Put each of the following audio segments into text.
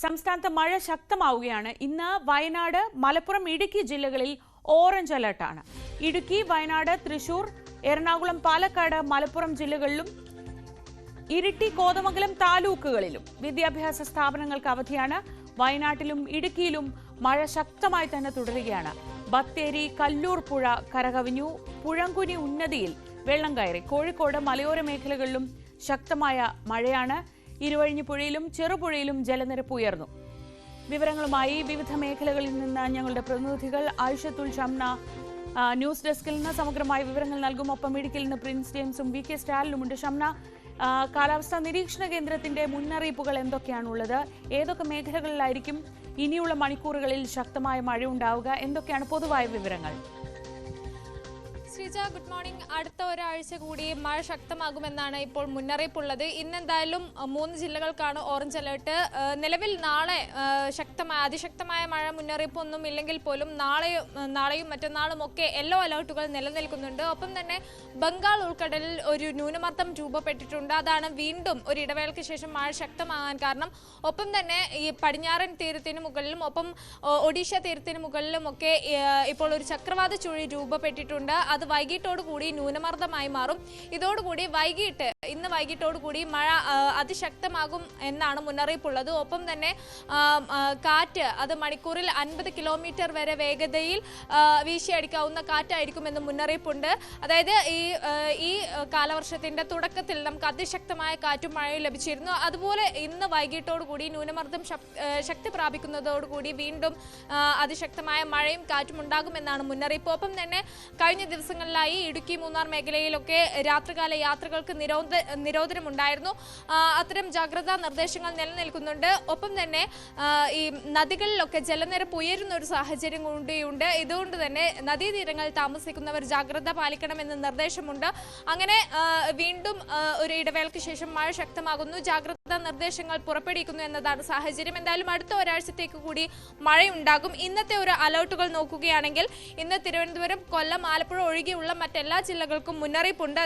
സംസ്ഥാനത്ത് മഴ ശക്തമാവുകയാണ്. ഇന്ന് വയനാട്, മലപ്പുറം, ഇടുക്കി ജില്ലകളിൽ ഓറഞ്ച് അലർട്ടാണ്. ഇടുക്കി, വയനാട്, തൃശൂർ, എറണാകുളം, പാലക്കാട്, മലപ്പുറം ജില്ലകളിലും ഇരിട്ടി, കോതമംഗലം താലൂക്കുകളിലും വിദ്യാഭ്യാസ സ്ഥാപനങ്ങൾക്ക് അവധിയാണ്. വയനാട്ടിലും ഇടുക്കിയിലും മഴ ശക്തമായി തന്നെ തുടരുകയാണ്. ബത്തേരി, കല്ലൂർ പുഴ കരകവിഞ്ഞു. പുഴങ്കുനി ഉന്നതിയിൽ വെള്ളം കയറി. കോഴിക്കോട് മലയോര മേഖലകളിലും ശക്തമായ മഴയാണ്. ഇരുവഴിഞ്ഞി പുഴയിലും ചെറുപുഴയിലും ജലനിരപ്പ് ഉയർന്നു. വിവരങ്ങളുമായി വിവിധ മേഖലകളിൽ നിന്ന് ഞങ്ങളുടെ പ്രതിനിധികൾ ആയിഷത്തുൽ ഷംന ന്യൂസ് ഡെസ്കിൽ നിന്ന് സമഗ്രമായ വിവരങ്ങൾ നൽകും. ഒപ്പം ഇടുക്കിയിൽ നിന്ന് പ്രിൻസ് ജെയിംസും വി കെ സ്റ്റാലിനുമുണ്ട്. ഷംന, കാലാവസ്ഥാ നിരീക്ഷണ കേന്ദ്രത്തിന്റെ മുന്നറിയിപ്പുകൾ എന്തൊക്കെയാണുള്ളത്? ഏതൊക്കെ മേഖലകളിലായിരിക്കും ഇനിയുള്ള മണിക്കൂറുകളിൽ ശക്തമായ മഴ ഉണ്ടാവുക? എന്തൊക്കെയാണ് പൊതുവായ വിവരങ്ങൾ? Sreeja, good morning. അടുത്ത ഒരാഴ്ച കൂടി മഴ ശക്തമാകുമെന്നാണ് ഇപ്പോൾ മുന്നറിയിപ്പുള്ളത്. ഇന്നെന്തായാലും 3 ജില്ലകൾക്കാണ് ഓറഞ്ച് അലേർട്ട്. നിലവിൽ നാളെ അതിശക്തമായ മഴ മുന്നറിയിപ്പൊന്നും ഇല്ലെങ്കിൽ പോലും നാളെയും മറ്റന്നാളും ഒക്കെ യെല്ലോ അലേർട്ടുകൾ നിലനിൽക്കുന്നുണ്ട്. ഒപ്പം തന്നെ ബംഗാൾ ഉൾക്കടലിൽ ഒരു ന്യൂനമർദ്ദം രൂപപ്പെട്ടിട്ടുണ്ട്. അതാണ് വീണ്ടും ഒരു ഇടവേളയ്ക്ക് ശേഷം മഴ ശക്തമാകാൻ കാരണം. ഒപ്പം തന്നെ ഈ പടിഞ്ഞാറൻ തീരത്തിന് മുകളിലും ഒപ്പം ഒഡീഷ തീരത്തിന് മുകളിലും ഒക്കെ ഇപ്പോൾ ഒരു ചക്രവാത ചുഴി രൂപപ്പെട്ടിട്ടുണ്ട്. അത് വൈകിട്ടോടുകൂടി ന്യൂനമർദ്ദമായി മാറും. ഇതോടുകൂടി ഇന്ന് വൈകിട്ടോടുകൂടി മഴ അതിശക്തമാകും എന്നാണ് മുന്നറിയിപ്പുള്ളത്. ഒപ്പം തന്നെ കാറ്റ് അത് മണിക്കൂറിൽ 50 കിലോമീറ്റർ വരെ വേഗതയിൽ വീശിയടിക്കാവുന്ന കാറ്റായിരിക്കുമെന്ന് മുന്നറിയിപ്പുണ്ട്. അതായത് ഈ കാലവർഷത്തിന്റെ തുടക്കത്തിൽ നമുക്ക് അതിശക്തമായ കാറ്റും മഴയും ലഭിച്ചിരുന്നു. അതുപോലെ ഇന്ന് വൈകിട്ടോടുകൂടി ന്യൂനമർദ്ദം ശക്തി പ്രാപിക്കുന്നതോടുകൂടി വീണ്ടും അതിശക്തമായ മഴയും കാറ്റും ഉണ്ടാകുമെന്നാണ് മുന്നറിയിപ്പ്. ഒപ്പം തന്നെ കഴിഞ്ഞ ദിവസങ്ങളിലായി ഇടുക്കി, മൂന്നാർ മേഖലയിലൊക്കെ രാത്രികാല യാത്രകൾക്ക് നിരോധനമുണ്ടായിരുന്നു. അത്തരം ജാഗ്രതാ നിർദ്ദേശങ്ങൾ നിലനിൽക്കുന്നുണ്ട്. ഒപ്പം തന്നെ ഈ നദികളിലൊക്കെ ജലനിരപ്പ് ഉയരുന്ന ഒരു സാഹചര്യം കൂടിയുണ്ട്. ഇതുകൊണ്ട് തന്നെ നദീതീരങ്ങളിൽ താമസിക്കുന്നവർ ജാഗ്രത പാലിക്കണമെന്ന് നിർദ്ദേശമുണ്ട്. അങ്ങനെ വീണ്ടും ഒരു ഇടവേളയ്ക്ക് ശേഷം മഴ ശക്തമാകുന്നു. ജാഗ്രതാ നിർദ്ദേശങ്ങൾ പുറപ്പെടുവിക്കുന്നു എന്നതാണ് സാഹചര്യം. എന്തായാലും അടുത്ത ഒരാഴ്ചത്തേക്ക് കൂടി മഴയുണ്ടാകും. ഇന്നത്തെ ഒരു അലേർട്ടുകൾ നോക്കുകയാണെങ്കിൽ ഇന്ന് തിരുവനന്തപുരം, കൊല്ലം, ആലപ്പുഴ ഒഴികെയുള്ള മറ്റെല്ലാ ജില്ലകൾക്കും മുന്നറിയിപ്പുണ്ട്.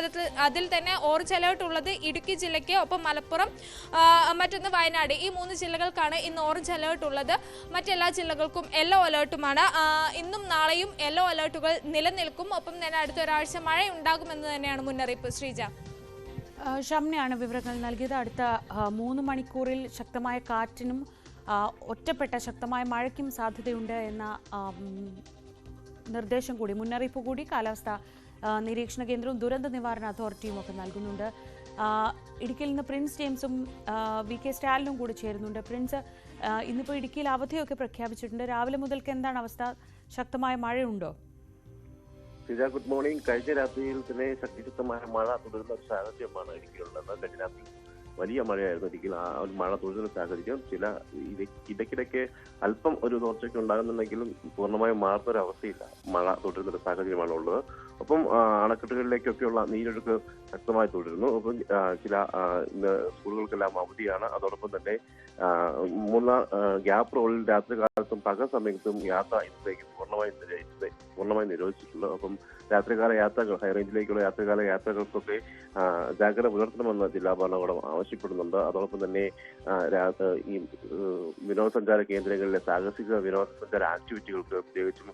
അതിൽ തന്നെ ഓറഞ്ച് അലേർട്ട് ഉള്ളത് ഇടുക്കി ജില്ലയ്ക്ക്, ഒപ്പം മലപ്പുറം, മറ്റൊന്ന് വയനാട്. ഈ 3 ജില്ലകൾക്കാണ് ഇന്ന് ഓറഞ്ച് അലേർട്ട് ഉള്ളത്. മറ്റെല്ലാ ജില്ലകൾക്കും യെല്ലോ അലേർട്ടുമാണ്. ഇന്നും നാളെയും യെല്ലോ അലേർട്ടുകൾ നിലനിൽക്കും. ഒപ്പം തന്നെ അടുത്ത ഒരാഴ്ച മഴ ഉണ്ടാകുമെന്ന് തന്നെയാണ് മുന്നറിയിപ്പ്. ശ്രീജ, ഷംനയാണ് വിവരങ്ങൾ നൽകിയത്. അടുത്ത 3 മണിക്കൂറിൽ ശക്തമായ കാറ്റിനും ഒറ്റപ്പെട്ട ശക്തമായ മഴയ്ക്കും സാധ്യതയുണ്ട് എന്ന നിർദ്ദേശം കൂടി, മുന്നറിയിപ്പ് കൂടി കാലാവസ്ഥാ നിരീക്ഷണ കേന്ദ്രവും ദുരന്ത നിവാരണ അതോറിറ്റിയും ഒക്കെ നൽകുന്നുണ്ട്. ഇടുക്കിയിൽ നിന്ന് പ്രിൻസ് ജെയിംസും വി കെ സ്റ്റാലിനും കൂടി ചേരുന്നുണ്ട്. പ്രിൻസ്, ഇന്നിപ്പോൾ ഇടുക്കിയിൽ അവധിയൊക്കെ പ്രഖ്യാപിച്ചിട്ടുണ്ട്. രാവിലെ മുതൽക്ക് എന്താണ് അവസ്ഥ? ശക്തമായ മഴയുണ്ടോ? Good morning. കഴിഞ്ഞ രാത്രിയിൽ തന്നെ ശക്തിശക്തമായ മഴ തുടരുന്ന ഒരു സാഹചര്യമാണ് ഇടുക്കിയിലുള്ളത്. കഴിഞ്ഞ രാത്രി വലിയ മഴയായിരുന്നു ഇടുക്കിയിൽ. ആ ഒരു മഴ തുടരുന്ന സാഹചര്യം ഇടയ്ക്കിടയ്ക്ക് അല്പം ഒരു തോർച്ചയ്ക്ക് ഉണ്ടാകുന്നുണ്ടെങ്കിലും പൂർണ്ണമായും മാറുന്നൊരു അവസ്ഥയില്ല. മഴ തുടരുന്നൊരു സാഹചര്യമാണ് ഉള്ളത്. ഒപ്പം അണക്കെട്ടുകളിലേക്കൊക്കെയുള്ള നീരൊഴുക്ക് ശക്തമായി തുടരുന്നു. ഒപ്പം സ്കൂളുകൾക്കെല്ലാം അവധിയാണ്. അതോടൊപ്പം തന്നെ മൂന്നാർ ഗ്യാപ്പ് റോഡിൽ രാത്രികാലത്തും പകൽ സമയത്തും യാത്ര ഇന്നത്തേക്ക് പൂർണ്ണമായി നിരോധിച്ചിട്ടുണ്ട്. ഒപ്പം രാത്രികാല യാത്രകൾ, ഹൈറേഞ്ചിലേക്കുള്ള രാത്രികാല യാത്രകൾക്കൊക്കെ ജാഗ്രത പുലർത്തണമെന്ന് ജില്ലാ ഭരണകൂടം ആവശ്യപ്പെടുന്നുണ്ട്. അതോടൊപ്പം തന്നെ ഈ വിനോദസഞ്ചാര കേന്ദ്രങ്ങളിലെ സാഹസിക വിനോദസഞ്ചാര ആക്ടിവിറ്റികൾക്ക്, പ്രത്യേകിച്ചും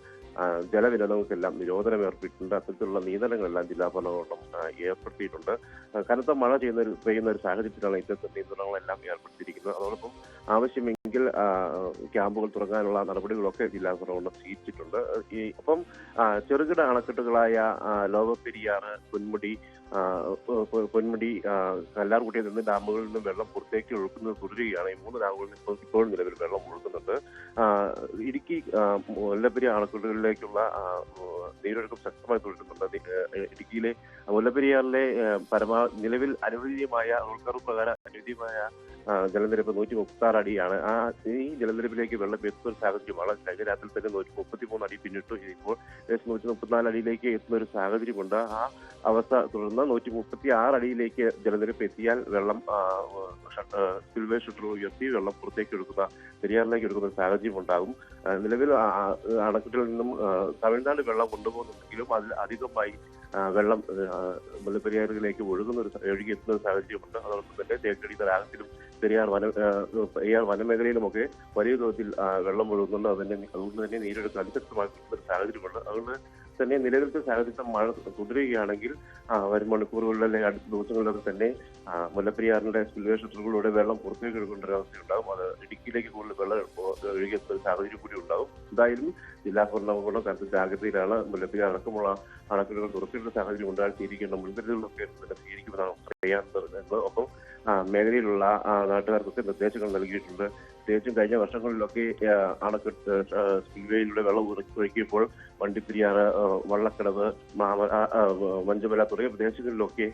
ജലവിനോദങ്ങൾക്കെല്ലാം നിരോധനം ഏർപ്പെട്ടിട്ടുണ്ട്. അത്തരത്തിലുള്ള നിയന്ത്രണങ്ങളെല്ലാം ജില്ലാ ഭരണകൂടം ഏർപ്പെടുത്തിയിട്ടുണ്ട്. കനത്ത മഴ പെയ്യുന്ന ഒരു സാഹചര്യത്തിലാണ് ഇത്തരത്തിൽ നിയന്ത്രണങ്ങളെല്ലാം ഏർപ്പെടുത്തിയിരിക്കുന്നത്. അതോടൊപ്പം ആവശ്യമെങ്കിൽ ക്യാമ്പുകൾ തുടങ്ങാനുള്ള നടപടികളൊക്കെ ജില്ലാ ഭരണകൂടം സ്വീകരിച്ചിട്ടുണ്ട്. ഒപ്പം ചെറുകിട അണക്കെട്ടുകളായ ലോവർ പെരിയാർ, പൊന്മുടി, കല്ലാർകുട്ടിയിൽ നിന്ന് ഡാമുകളിൽ നിന്ന് വെള്ളം പുറത്തേക്ക് ഒഴുക്കുന്നത് തുടരുകയാണ്. ഈ 3 ഡാമുകളിൽ നിന്ന് ഇപ്പോഴും നിലവിൽ വെള്ളം ഒഴുകുന്നുണ്ട്. ഇടുക്കി, മുല്ലപ്പെരിയ അണക്കെട്ടുകളിലേക്കുള്ള നീരൊഴുക്കും ശക്തമായി തുടരുന്നുണ്ട്. ഇടുക്കിയിലെ മുല്ലപ്പെരിയാറിലെ നിലവിൽ അനുവദനീയമായ റൂൾക്കർവ് പ്രകാരം അനുവദനീയമായ ജലനിരപ്പ് 136 അടിയാണ്. ഈ ജലനിരപ്പിലേക്ക് വെള്ളം എത്തുന്ന ഒരു സാഹചര്യമാണ്. കഴിഞ്ഞ രാത്രി തന്നെ 133 അടി പിന്നിട്ടു. ഇപ്പോൾ 134 അടിയിലേക്ക് എത്തുന്ന ഒരു സാഹചര്യമുണ്ട്. ആ അവസ്ഥ തുടർന്ന് 136 അടിയിലേക്ക് ജലനിരപ്പ് എത്തിയാൽ വെള്ളം സ്പിൽവേ ഷട്ടർ ഉയർത്തി വെള്ളം പുറത്തേക്ക് എടുക്കുന്ന, പെരിയാറിലേക്ക് എടുക്കുന്ന ഒരു സാഹചര്യം ഉണ്ടാകും. നിലവിൽ അണക്കെട്ടിൽ നിന്നും തമിഴ്നാട് വെള്ളം കൊണ്ടുപോകുന്നുണ്ടെങ്കിലും അതിൽ അധികമായി വെള്ളം മുല്ലപ്പെരിയാറിലേക്ക് ഒഴുകിയെത്തുന്ന ഒരു സാഹചര്യമുണ്ട്. അതോടൊപ്പം തന്നെ തേക്കടി തടാകത്തിലും പെരിയാർ വനമേഖലയിലുമൊക്കെ വലിയ തോതിൽ വെള്ളം ഒഴുകുന്നുണ്ട്. അതുകൊണ്ട് തന്നെ നീരൊഴുക്ക് അതിശക്തമാക്കുന്ന ഒരു സാഹചര്യമുണ്ട്. അതുകൊണ്ട് തന്നെ നിലവിലത്തെ സാഹചര്യം മഴ തുടരുകയാണെങ്കിൽ വരും മണിക്കൂറുകളിൽ അല്ലെങ്കിൽ അടുത്ത ദിവസങ്ങളിലൊക്കെ തന്നെ മുല്ലപ്പെരിയാറിന്റെ സ്പിൽവേ ഷട്ടറുകളിലൂടെ വെള്ളം പുറത്തേക്ക് ഒഴുകേണ്ട ഒരു അവസ്ഥയുണ്ടാകും. അത് ഇടുക്കിയിലേക്ക് കൂടുതൽ വെള്ളം ഒഴുകിയ സാഹചര്യം കൂടി ഉണ്ടാകും. എന്തായാലും ജില്ലാ ഭരണകൂടം കനത്ത ജാഗ്രതയിലാണ്. മുല്ലപ്പെരിയാർ അടക്കമുള്ള അണക്കെട്ടുകൾ തുറക്കേണ്ട സാഹചര്യം ഉണ്ടാക്കിയിരിക്കേണ്ട മുൻകരുതലുകളൊക്കെ തന്നെ സ്വീകരിക്കുമെന്നാണ് പറയാറുള്ളത്. ഒപ്പം മേഖലയിലുള്ള നാട്ടുകാർക്കൊക്കെ നിർദ്ദേശങ്ങൾ നൽകിയിട്ടുണ്ട്. പ്രത്യേകിച്ചും കഴിഞ്ഞ വർഷങ്ങളിലൊക്കെ അണക്കെട്ട് സ്പിൽവേയിലൂടെ വെള്ളം ഒഴുക്കിയപ്പോൾ വണ്ടിപ്പെരിയാർ, വള്ളക്കടവ്, മഞ്ചമല തുടങ്ങിയ പ്രദേശങ്ങളിലൊക്കെ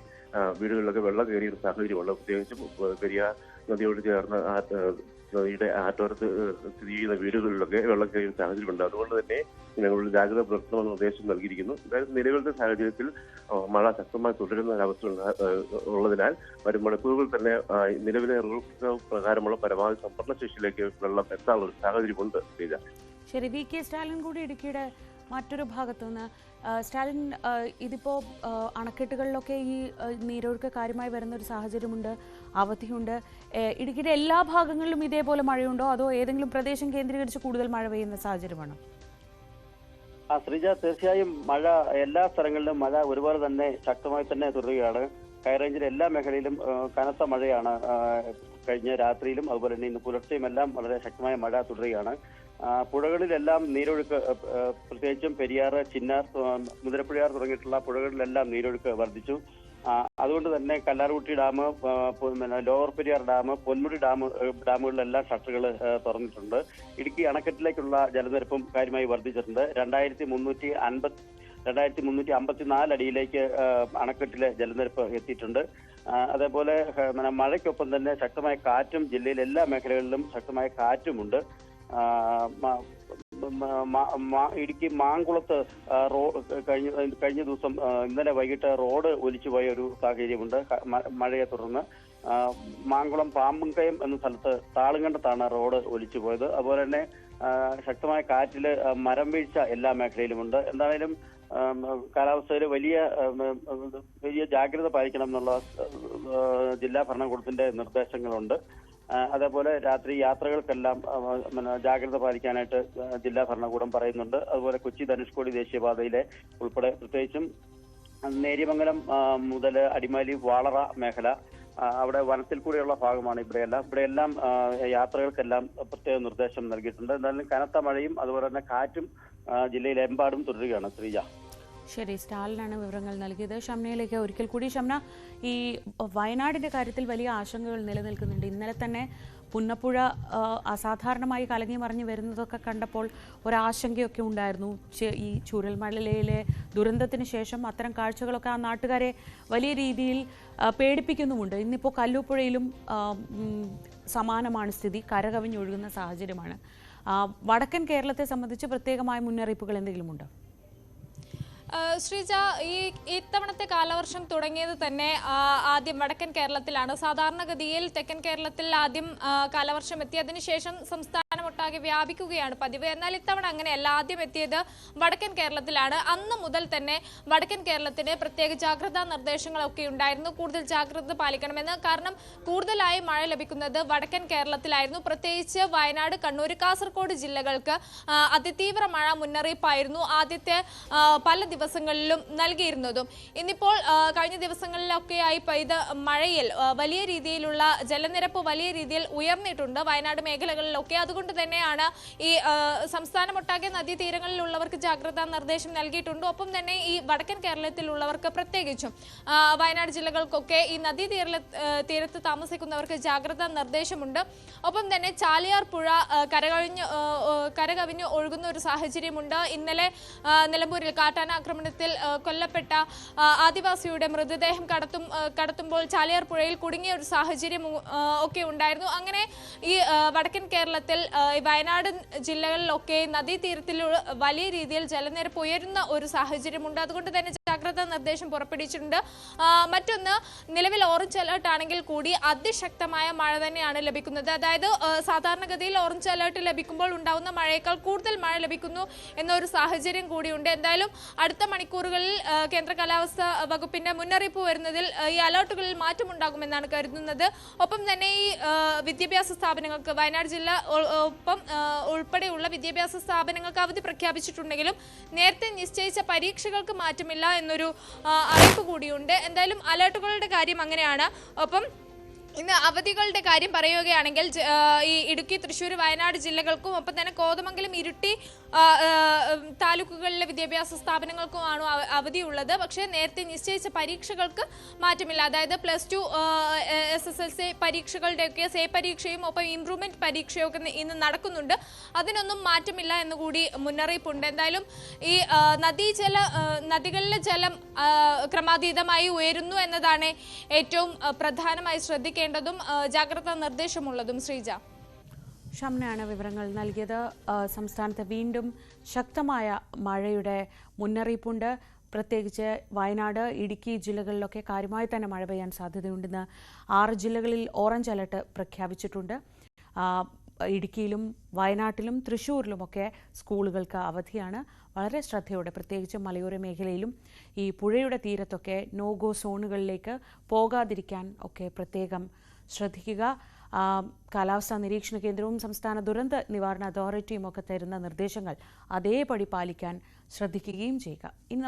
വീടുകളിലൊക്കെ വെള്ളം കയറിയ ഒരു സാഹചര്യമുണ്ട്. പ്രത്യേകിച്ചും പെരിയാർ നദിയോട് ചേർന്ന് നദിയുടെ ആറ്റോരത്ത് സ്ഥിതി ചെയ്യുന്ന വീടുകളിലൊക്കെ വെള്ളം കയറിയ സാഹചര്യമുണ്ട്. അതുകൊണ്ട് തന്നെ ജനങ്ങളിൽ ജാഗ്രത പുലർത്തണമെന്ന് നിർദ്ദേശം നൽകിയിരിക്കുന്നു. അതായത് നിലവിലത്തെ സാഹചര്യത്തിൽ മഴ ശക്തമായി തുടരുന്ന ഒരവസ്ഥ ഉള്ളതിനാൽ വരും മണിക്കൂറുകൾ തന്നെ നിലവിലെ റൂൾ പ്രകാരമുള്ള പരമാവധി സംഭരണശേഷിയിലേക്ക് വെള്ളം എത്താനുള്ള ഒരു സാഹചര്യമുണ്ട്. ശരി, വി കെ സ്റ്റാലിൻ കൂടി ഇടുക്കിയുടെ മറ്റൊരു ഭാഗത്തു നിന്ന്. സ്റ്റാലിൻ, ഇതിപ്പോൾ അണക്കെട്ടുകളിലൊക്കെ ഈ നീരൊഴുക്ക് കാര്യമായി വരുന്ന ഒരു സാഹചര്യമുണ്ട്, അവധിയുണ്ട്. ഇടുക്കിയുടെ എല്ലാ ഭാഗങ്ങളിലും ഇതേപോലെ മഴയുണ്ടോ, അതോ ഏതെങ്കിലും പ്രദേശം കേന്ദ്രീകരിച്ച് കൂടുതൽ മഴ പെയ്യുന്ന സാഹചര്യമാണോ? ശ്രീജ, തീർച്ചയായും മഴ എല്ലാ സ്ഥലങ്ങളിലും മഴ ഒരുപോലെ തന്നെ ശക്തമായി തന്നെ തുടരുകയാണ്. ഹൈറേഞ്ചിലെ എല്ലാ മേഖലയിലും കനത്ത മഴയാണ്. കഴിഞ്ഞ രാത്രിയിലും അതുപോലെ തന്നെ ഇന്ന് പുലർച്ചെയും എല്ലാം വളരെ ശക്തമായ മഴ തുടരുകയാണ്. പുഴകളിലെല്ലാം നീരൊഴുക്ക്, പ്രത്യേകിച്ചും പെരിയാർ, ചിന്നാർ, മുതിരപ്പുഴയാർ തുടങ്ങിയിട്ടുള്ള പുഴകളിലെല്ലാം നീരൊഴുക്ക് വർദ്ധിച്ചു. അതുകൊണ്ട് തന്നെ Kallarkutty dam, lower Periyar dam, Ponmudi ഡാമുകളിലെല്ലാം ഷട്ടറുകൾ തുറന്നിട്ടുണ്ട്. ഇടുക്കി അണക്കെട്ടിലേക്കുള്ള ജലനിരപ്പും കാര്യമായി വർദ്ധിച്ചിട്ടുണ്ട്. 2354 അടിയിലേക്ക് അണക്കെട്ടിലെ ജലനിരപ്പ് എത്തിയിട്ടുണ്ട്. അതേപോലെ മഴയ്ക്കൊപ്പം തന്നെ ശക്തമായ കാറ്റും ജില്ലയിലെ എല്ലാ മേഖലകളിലും ശക്തമായ കാറ്റുമുണ്ട്. ഇടുക്കി മാങ്കുളത്ത് കഴിഞ്ഞ ദിവസം ഇന്നലെ വൈകിട്ട് റോഡ് ഒലിച്ചുപോയ ഒരു സാഹചര്യമുണ്ട്. മഴയെ തുടർന്ന് മാങ്കുളം പാമ്പുംകയം എന്ന സ്ഥലത്ത് താളുങ്കണ്ടത്താണ് റോഡ് ഒലിച്ചുപോയത്. അതുപോലെ തന്നെ ശക്തമായ കാറ്റില് മരം വീഴ്ച എല്ലാ മേഖലയിലുമുണ്ട്. എന്തായാലും കാലാവസ്ഥയിൽ വലിയ ജാഗ്രത പാലിക്കണം എന്നുള്ള ജില്ലാ ഭരണകൂടത്തിന്റെ നിർദ്ദേശങ്ങളുണ്ട്. അതേപോലെ രാത്രി യാത്രകൾക്കെല്ലാം ജാഗ്രത പാലിക്കാനായിട്ട് ജില്ലാ ഭരണകൂടം പറയുന്നുണ്ട്. അതുപോലെ കൊച്ചി ധനുഷ്കോടി ദേശീയപാതയിലെ ഉൾപ്പെടെ പ്രത്യേകിച്ചും നേര്യമംഗലം മുതൽ അടിമാലി വാളറ മേഖല, അവിടെ വനത്തിൽ കൂടെയുള്ള ഭാഗമാണ് ഇവിടെയെല്ലാം യാത്രകൾക്കെല്ലാം പ്രത്യേക നിർദ്ദേശം നൽകിയിട്ടുണ്ട്. എന്തായാലും കനത്ത മഴയും അതുപോലെ തന്നെ കാറ്റും ജില്ലയിലെമ്പാടും തുടരുകയാണ്. ശ്രീജ. ശരി, സ്റ്റാലിനാണ് വിവരങ്ങൾ നൽകിയത്. ഷംനയിലേക്ക് ഒരിക്കൽ കൂടി. ഷംന, ഈ വയനാടിൻ്റെ കാര്യത്തിൽ വലിയ ആശങ്കകൾ നിലനിൽക്കുന്നുണ്ട്. ഇന്നലെ തന്നെ പുന്നപ്പുഴ അസാധാരണമായി കലങ്ങി മറിഞ്ഞു വരുന്നതൊക്കെ കണ്ടപ്പോൾ ഒരാശങ്കയൊക്കെ ഉണ്ടായിരുന്നു. ഈ ചൂരൽമലയിലെ ദുരന്തത്തിന് ശേഷം അത്തരം കാഴ്ചകളൊക്കെ ആ നാട്ടുകാരെ വലിയ രീതിയിൽ പേടിപ്പിക്കുന്നുമുണ്ട്. ഇന്നിപ്പോൾ കല്ലൂപ്പുഴയിലും സമാനമാണ് സ്ഥിതി, കരകവിഞ്ഞൊഴുകുന്ന സാഹചര്യമാണ്. വടക്കൻ കേരളത്തെ സംബന്ധിച്ച് പ്രത്യേകമായ മുന്നറിയിപ്പുകൾ എന്തെങ്കിലും ഉണ്ടോ? ശ്രീജ, ഇത്തവണത്തെ കാലവർഷം തുടങ്ങിയത് തന്നെ ആദ്യം വടക്കൻ കേരളത്തിലാണ്. സാധാരണഗതിയിൽ തെക്കൻ കേരളത്തിൽ ആദ്യം കാലവർഷം എത്തി, അതിനുശേഷം സംസ്ഥാനമൊട്ടാകെ വ്യാപിക്കുകയാണ് പതിവ്. എന്നാൽ ഇത്തവണ അങ്ങനെയല്ല. ആദ്യം എത്തിയത് വടക്കൻ കേരളത്തിലാണ്. അന്ന് മുതൽ തന്നെ വടക്കൻ കേരളത്തിന് പ്രത്യേക ജാഗ്രതാ നിർദ്ദേശങ്ങളൊക്കെ ഉണ്ടായിരുന്നു. കൂടുതൽ ജാഗ്രത പാലിക്കണമെന്ന്. കാരണം കൂടുതലായി മഴ ലഭിക്കുന്നത് വടക്കൻ കേരളത്തിലായിരുന്നു. പ്രത്യേകിച്ച് വയനാട്, കണ്ണൂർ, കാസർഗോഡ് ജില്ലകൾക്ക് അതിതീവ്ര മഴ മുന്നറിയിപ്പായിരുന്നു ആദ്യത്തെ പല ദിവസങ്ങളിലും നൽകിയിരുന്നതും. ഇന്നിപ്പോൾ കഴിഞ്ഞ ദിവസങ്ങളിലൊക്കെയായി പെയ്ത മഴയിൽ വലിയ രീതിയിലുള്ള ജലനിരപ്പ് വലിയ രീതിയിൽ ഉയർന്നിട്ടുണ്ട് വയനാട് മേഖലകളിലൊക്കെ. അതുകൊണ്ട് തന്നെയാണ് ഈ സംസ്ഥാനമൊട്ടാകെ നദീതീരങ്ങളിലുള്ളവർക്ക് ജാഗ്രതാ നിർദ്ദേശം നൽകിയിട്ടുണ്ട്. ഒപ്പം തന്നെ ഈ വടക്കൻ കേരളത്തിലുള്ളവർക്ക് പ്രത്യേകിച്ചും വയനാട് ജില്ലകൾക്കൊക്കെ ഈ തീരത്ത് താമസിക്കുന്നവർക്ക് ജാഗ്രതാ നിർദ്ദേശമുണ്ട്. ഒപ്പം തന്നെ ചാലിയാർ പുഴ കരകവിഞ്ഞ് ഒഴുകുന്ന ഒരു സാഹചര്യമുണ്ട്. ഇന്നലെ നിലമ്പൂരിൽ കാട്ടാന ആക്രമണത്തിൽ കൊല്ലപ്പെട്ട ആദിവാസിയുടെ മൃതദേഹം കടത്തുമ്പോൾ ചാലിയാർ പുഴയിൽ കുടുങ്ങിയ ഒരു സാഹചര്യം ഒക്കെ ഉണ്ടായിരുന്നു. അങ്ങനെ ഈ വടക്കൻ കേരളത്തിൽ വയനാട് ജില്ലകളിലൊക്കെ നദീതീരത്തിൽ വലിയ രീതിയിൽ ജലനിരപ്പ് ഉയരുന്ന ഒരു സാഹചര്യമുണ്ട്. അതുകൊണ്ട് തന്നെ ജാഗ്രതാ നിർദ്ദേശം പുറപ്പെടുവിച്ചിട്ടുണ്ട്. മറ്റൊന്ന്, നിലവിൽ ഓറഞ്ച് അലേർട്ട് ആണെങ്കിൽ കൂടി അതിശക്തമായ മഴ തന്നെയാണ് ലഭിക്കുന്നത്. അതായത് സാധാരണഗതിയിൽ ഓറഞ്ച് അലേർട്ട് ലഭിക്കുമ്പോൾ ഉണ്ടാകുന്ന മഴയേക്കാൾ കൂടുതൽ മഴ ലഭിക്കുന്നു എന്നൊരു സാഹചര്യം കൂടിയുണ്ട്. എന്തായാലും അടുത്ത മണിക്കൂറുകളിൽ കേന്ദ്ര കാലാവസ്ഥാ വകുപ്പിന്റെ മുന്നറിയിപ്പ് വരുന്നതിൽ ഈ അലേർട്ടുകളിൽ മാറ്റമുണ്ടാകുമെന്നാണ് കരുതുന്നത്. ഒപ്പം തന്നെ ഈ വിദ്യാഭ്യാസ സ്ഥാപനങ്ങൾക്ക്, വയനാട് ജില്ല ഒപ്പം ഉൾപ്പെടെയുള്ള വിദ്യാഭ്യാസ സ്ഥാപനങ്ങൾക്ക് അവധി പ്രഖ്യാപിച്ചിട്ടുണ്ടെങ്കിലും നേരത്തെ നിശ്ചയിച്ച പരീക്ഷകൾക്ക് മാറ്റമില്ല എന്നൊരു അറിയിപ്പ് കൂടിയുണ്ട്. എന്തായാലും അലേർട്ടുകളുടെ കാര്യം അങ്ങനെയാണ്. ഒപ്പം ഇന്ന് അവധികളുടെ കാര്യം പറയുകയാണെങ്കിൽ ഈ ഇടുക്കി, തൃശ്ശൂർ, വയനാട് ജില്ലകൾക്കും ഒപ്പം തന്നെ കോതമംഗലം, ഇരിട്ടി താലൂക്കുകളിലെ വിദ്യാഭ്യാസ സ്ഥാപനങ്ങൾക്കുമാണ് അവധിയുള്ളത്. പക്ഷേ നേരത്തെ നിശ്ചയിച്ച പരീക്ഷകൾക്ക് മാറ്റമില്ല. അതായത് +2 SSLC പരീക്ഷകളുടെയൊക്കെ സേ പരീക്ഷയും ഒപ്പം ഇംപ്രൂവ്മെന്റ് പരീക്ഷയൊക്കെ ഇന്ന് നടക്കുന്നുണ്ട്. അതിനൊന്നും മാറ്റമില്ല എന്നുകൂടി മുന്നറിയിപ്പുണ്ട്. എന്തായാലും ഈ നദികളിലെ ജലം ക്രമാതീതമായി ഉയരുന്നു എന്നതാണ് ഏറ്റവും പ്രധാനമായി ശ്രദ്ധിക്കേണ്ടതും ജാഗ്രതാ നിർദ്ദേശമുള്ളതും. ശ്രീജ, ഷംനയാണ് വിവരങ്ങൾ നൽകിയത്. സംസ്ഥാനത്ത് വീണ്ടും ശക്തമായ മഴയുടെ മുന്നറിയിപ്പുണ്ട്. പ്രത്യേകിച്ച് വയനാട്, ഇടുക്കി ജില്ലകളിലൊക്കെ കാര്യമായി തന്നെ മഴ പെയ്യാൻ സാധ്യതയുണ്ടെന്ന് 6 ജില്ലകളിൽ ഓറഞ്ച് അലർട്ട് പ്രഖ്യാപിച്ചിട്ടുണ്ട്. ഇടുക്കിയിലും വയനാട്ടിലും തൃശ്ശൂരിലുമൊക്കെ സ്കൂളുകൾക്ക് അവധിയാണ്. വളരെ ശ്രദ്ധയോടെ, പ്രത്യേകിച്ച് മലയോര മേഖലയിലും ഈ പുഴയുടെ തീരത്തൊക്കെ നോഗോ സോണുകളിലേക്ക് പോകാതിരിക്കാൻ ഒക്കെ പ്രത്യേകം ശ്രദ്ധിക്കുക. കാലാവസ്ഥാ നിരീക്ഷണ കേന്ദ്രവും സംസ്ഥാന ദുരന്ത നിവാരണ അതോറിറ്റിയും ഒക്കെ തരുന്ന നിർദ്ദേശങ്ങൾ അതേപടി പാലിക്കാൻ ശ്രദ്ധിക്കുകയും ചെയ്യുക. ഇന്ന്